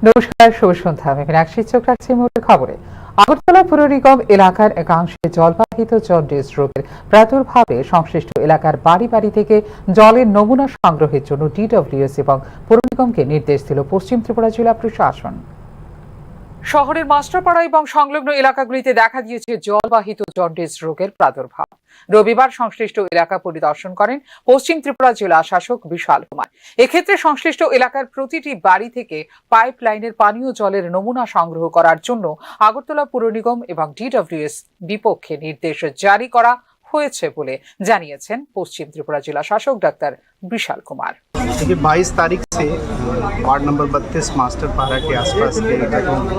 নমস্কার, শুভ সন্ধ্যা। আমি মীনাক্ষী, চোখ রাখছি মুহূর্তের খবরে। আগরতলা পুর নিগম এলাকার একাংশে জলবাহিত জন্ডিস রোগের প্রাদুর্ভাবে সংশ্লিষ্ট এলাকার বাড়ি বাড়ি থেকে জলের নমুনা সংগ্রহের জন্য ডিডব্লিউএস এবং পুর নিগমকে নির্দেশ দিল পশ্চিম ত্রিপুরা জেলা প্রশাসন। শহরের মাস্টারপাড়া এবং সংলগ্ন এলাকাগুলিতে দেখা দিয়েছে জলবাহিত জন্ডিস রোগের প্রাদুর্ভাব। রবিবার সংশ্লিষ্ট এলাকা পরিদর্শন করেন পশ্চিম ত্রিপুরা জেলা শাসক বিশাল কুমার। এক্ষেত্রে সংশ্লিষ্ট এলাকার প্রতিটি বাড়ি থেকে পাইপ লাইনের পানীয় জলের নমুনা সংগ্রহ করার জন্য আগরতলা পুর নিগম এবং ডিডব্লিউএস বিপক্ষে নির্দেশ জারি করা হয়েছে বলে জানিয়েছেন পশ্চিম ত্রিপুরা জেলা শাসক ডাক্তার বিশাল কুমার। देखिए 22 तारीख से वार्ड नंबर 32 मास्टर पारा के आसपास के जगहों में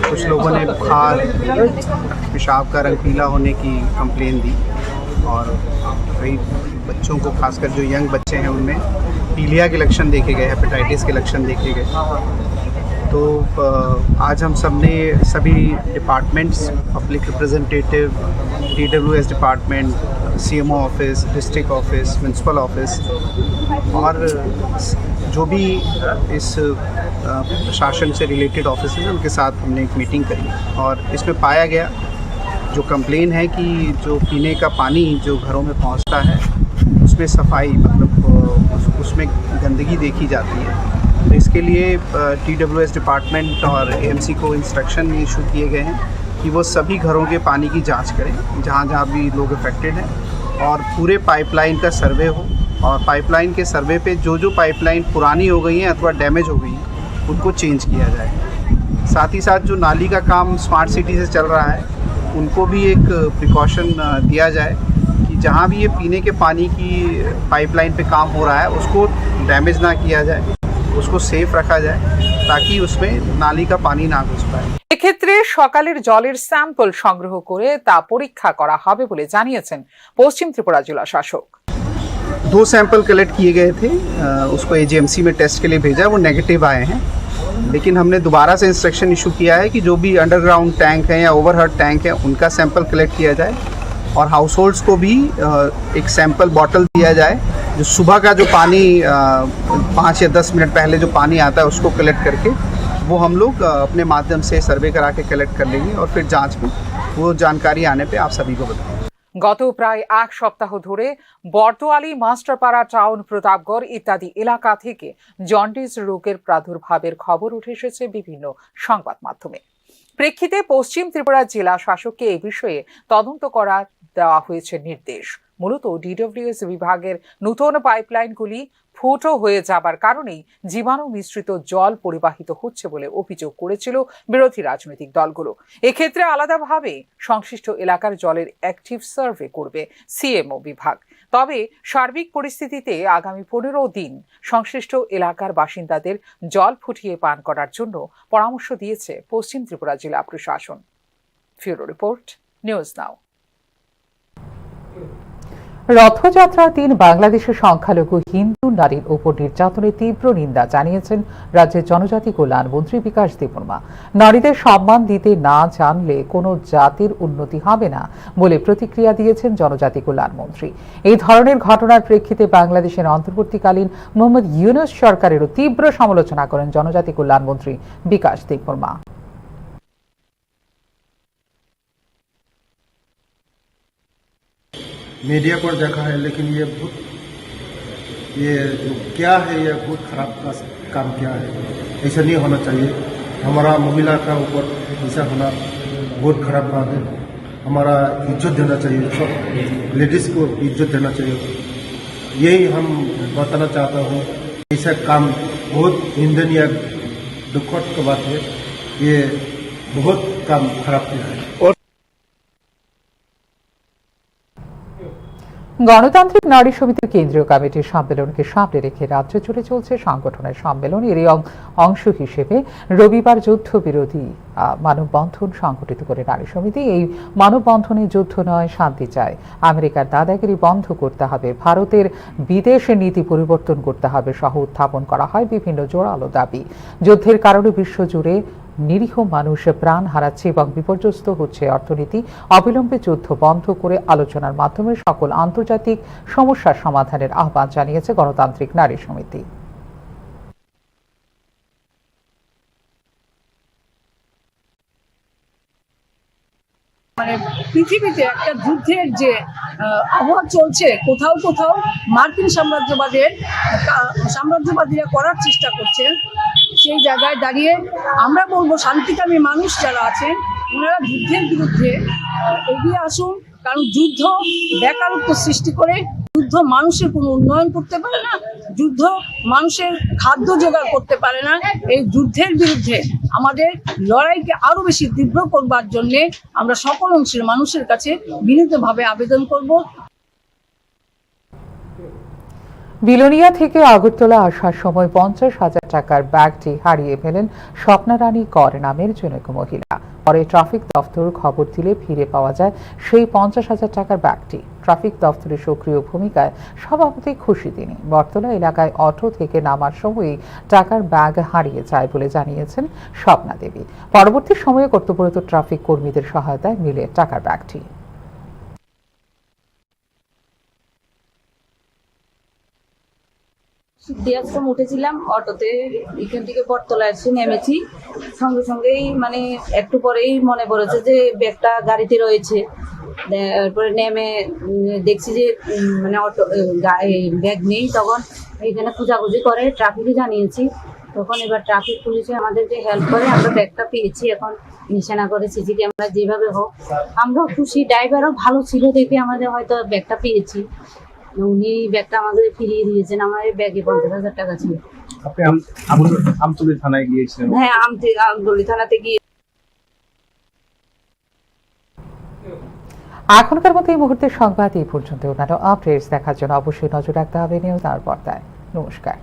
कुछ लोगों ने बुखार, पेशाब का रंग पीला होने की कंप्लेन दी और कई बच्चों को, खासकर जो यंग बच्चे हैं उनमें पीलिया के लक्षण देखे गए, हेपेटाइटिस के लक्षण देखे गए। तो आज हम सब ने सभी departments, public representative, DWS department, CMO office, district office, municipal office और जो भी इस प्रशासन से रिलेटेड ऑफिस हैं उनके साथ हमने एक मीटिंग करी और इसमें पाया गया जो कंप्लेन है कि जो पीने का पानी जो घरों में पहुंचता है उसमें सफाई, मतलब उसमें गंदगी देखी जाती है। तो इसके लिए TWS डिपार्टमेंट और AMC को इंस्ट्रक्शन इशू किए गए हैं कि वो सभी घरों के पानी की जांच करें जहाँ जहाँ भी लोग अफेक्टेड हैं और पूरे पाइपलाइन का सर्वे हो और पाइपलाइन के सर्वे पे जो जो पाइपलाइन पुरानी हो गई हैं अथवा डैमेज हो गई हैं उनको चेंज किया जाए। साथ ही साथ जो नाली का काम स्मार्ट सिटी से चल रहा है उनको भी एक प्रिकॉशन दिया जाए कि जहाँ भी ये पीने के पानी की पाइपलाइन पे काम हो रहा है उसको डैमेज ना किया जाए, उसको सेफ रखा जाए ताकि उसमें नाली का पानी ना घुस पाए। এক্ষেত্রে সকালের জলের স্যাম্পল সংগ্রহ করে তা পরীক্ষা করা হবে বলে জানিয়েছেন পশ্চিম ত্রিপুরা জেলা শাসক। 2 सैंपल कलेक्ट किए गए थे, उसको AGMC में टेस्ट के लिए भेजा, वो नेगेटिव आए हैं। लेकिन हमने दोबारा से इंस्ट्रक्शन इशू किया है कि जो भी अंडरग्राउंड टैंक हैं या ओवरहेड टैंक हैं उनका सैंपल कलेक्ट किया जाए और हाउस होल्ड्स को भी एक सैंपल बॉटल दिया जाए जो सुबह का जो पानी 5 या 10 मिनट पहले जो पानी आता है उसको कलेक्ट करके वो हम लोग अपने माध्यम से सर्वे करा के कलेक्ट कर लेंगे और फिर जांच में वो जानकारी आने पे आप सभी को बताएंगे। গত প্রায় এক সপ্তাহ ধরে বর্তোয়ালি, মাস্টারপাড়া টাউন, প্রতাপগড় ইত্যাদি এলাকা থেকে জন্ডিস রোগের প্রাদুর্ভাবের খবর উঠে এসেছে বিভিন্ন সংবাদ মাধ্যমে। প্রেক্ষিতে পশ্চিম ত্রিপুরা জেলা শাসককে এ বিষয়ে তদন্ত করা দেওয়া হয়েছে নির্দেশ। মূলত DWS বিভাগের নতুন পাইপলাইনগুলি ফুটো হয়ে যাবার কারণেই জীবাণু মিশ্রিত জল পরিবাহিত হচ্ছে বলে অভিযোগ করেছিল বিরোধী রাজনৈতিক দলগুলো। এক্ষেত্রে আলাদাভাবে সংশ্লিষ্ট এলাকার জলের অ্যাক্টিভ সার্ভে করবে CMO বিভাগ। তবে সার্বিক পরিস্থিতিতে আগামী 15 দিন সংশ্লিষ্ট এলাকার বাসিন্দাদের জল ফুটিয়ে পান করার জন্য পরামর্শ দিয়েছে পশ্চিম ত্রিপুরা জেলা প্রশাসন। Bureau report, news now. রথযাত্রার দিন বাংলাদেশের সংখ্যালঘু হিন্দু নারীর উপর নির্যাতনের তীব্র নিন্দা জানিয়েছেন রাজ্যের জনজাতি কল্যাণ মন্ত্রী বিকাশ দেববর্মা। নারীদের সম্মান দিতে না জানলে কোনো জাতির উন্নতি হবে না বলে প্রতিক্রিয়া দিয়েছেন জনজাতি কল্যাণ মন্ত্রী। এই ধরনের ঘটনার প্রেক্ষিতে বাংলাদেশের অন্তর্বর্তীকালীন মোহাম্মদ ইউনূস সরকারেরও তীব্র সমালোচনা করেন জনজাতি কল্যাণ মন্ত্রী বিকাশ দেববর্মা। मीडिया पर देखा है, लेकिन ये जो क्या है, ये बहुत खराब काम किया है। ऐसा नहीं होना चाहिए। हमारा महिला का ऊपर ऐसा होना बहुत खराब बात है। हमारा इज्जत देना चाहिए, सब लेडीज़ को इज्जत देना चाहिए। यही हम बताना चाहता हूँ। ऐसा काम बहुत निंदनीय, दुखद की बात है। ये बहुत काम खराब किया है। গণতান্ত্রিক নারী সমিতির কেন্দ্রীয় কমিটির সম্মেলনকে সামনে রেখে রাজ্য জুড়ে চলছে সংগঠনের সম্মেলন। এরই অংশ হিসেবে রবিবার যুদ্ধবিরোধী মানববন্ধন সংগঠিত করে নারী সমিতি। এই মানববন্ধনে যুদ্ধ নয়, শান্তি চায়, আমেরিকার দাদাগিরি বন্ধ করতে হবে, ভারতের বিদেশ নীতি পরিবর্তন করতে হবে সহ উত্থাপন করা হয় বিভিন্ন জোরালো দাবি। যুদ্ধের কারণে বিশ্বজুড়ে নিরীহ মানুষ প্রাণ হারাচ্ছে এবং বিপর্যস্ত হচ্ছে অর্থনীতি। অবিলম্বে যুদ্ধ বন্ধ করে আলোচনার মাধ্যমে সকল আন্তর্জাতিক সমস্যার সমাধানের আহ্বান জানিয়েছে গণতান্ত্রিক নারী সমিতি। মানে পৃথিবীতে একটা যুদ্ধের যে আবহাওয়া চলছে, কোথাও কোথাও মার্কিন সাম্রাজ্যবাদীরা করার চেষ্টা করছেন, সেই জায়গায় দাঁড়িয়ে আমরা বলবো শান্তিকামী মানুষ যারা আছেন ওনারা যুদ্ধের বিরুদ্ধে এগিয়ে আসুন। কারণ যুদ্ধ বেকারত্ব সৃষ্টি করে, যুদ্ধ মানুষের কোনো উন্নয়ন করতে পারে না, যুদ্ধ মানুষের খাদ্য জোগাড় করতে পারে না। এই যুদ্ধের বিরুদ্ধে আমাদের লড়াইকে আরো বেশি তীব্র করবার জন্য আমরা সকল অংশের মানুষের কাছে বিনীতভাবে আবেদন করব। বিলোনিয়া থেকে আগরতলা আসার সময় 50,000 টাকার ব্যাগটি হারিয়ে ফেলেন স্বপ্না রানী কর নামের জনৈক মহিলা। পরে ট্রাফিক দফতর খবর দিলে ফিরে পাওয়া যায় সেই 50,000 টাকার ব্যাগটি। ট্রাফিক দফতরের সক্রিয় ভূমিকায় স্বভাবতই খুশি তিনি। বটতলা এলাকায় অটো থেকে নামার সময়ই টাকার ব্যাগ হারিয়ে যায় বলে জানিয়েছেন স্বপ্না দেবী। পরবর্তী সময়ে কর্তব্যরত ট্রাফিক কর্মীদের সহায়তায় মিলে টাকার ব্যাগটি। দিয়াশ্রম উঠেছিলাম অটোতে, এখান থেকে বটতলা এসে নেমেছি, সঙ্গে সঙ্গেই মানে একটু পরেই মনে পড়েছে যে ব্যাগটা গাড়িতে রয়েছে। তারপরে নেমে দেখছি যে মানে অটো ব্যাগ নেই। তখন এখানে খোঁজাখুঁজি করে ট্রাফিকে জানিয়েছি। তখন এবার ট্রাফিক পুলিশে আমাদেরকে হেল্প করে, আমরা ব্যাগটা পেয়েছি। এখন নিশানা করে সিসি ক্যামেরা যেভাবে হোক আমরাও খুশি। ড্রাইভারও ভালো ছিল দেখে আমাদের হয়তো ব্যাগটা পেয়েছি। উনি ব্যাগটা আমাদের ফিরিয়ে দিয়েছেন। আমার ব্যাগে 50,000 টাকা ছিল। আপনি আমতলী থানায় গিয়েছিলেন? হ্যাঁ, আমতলী থানাতে গিয়ে। এখনকার মতো এই মুহূর্তের সংবাদ এই পর্যন্ত। অন্যান্য আপডেটস দেখার জন্য অবশ্যই নজর রাখতে হবে নিউজ আর পর্দায়। নমস্কার।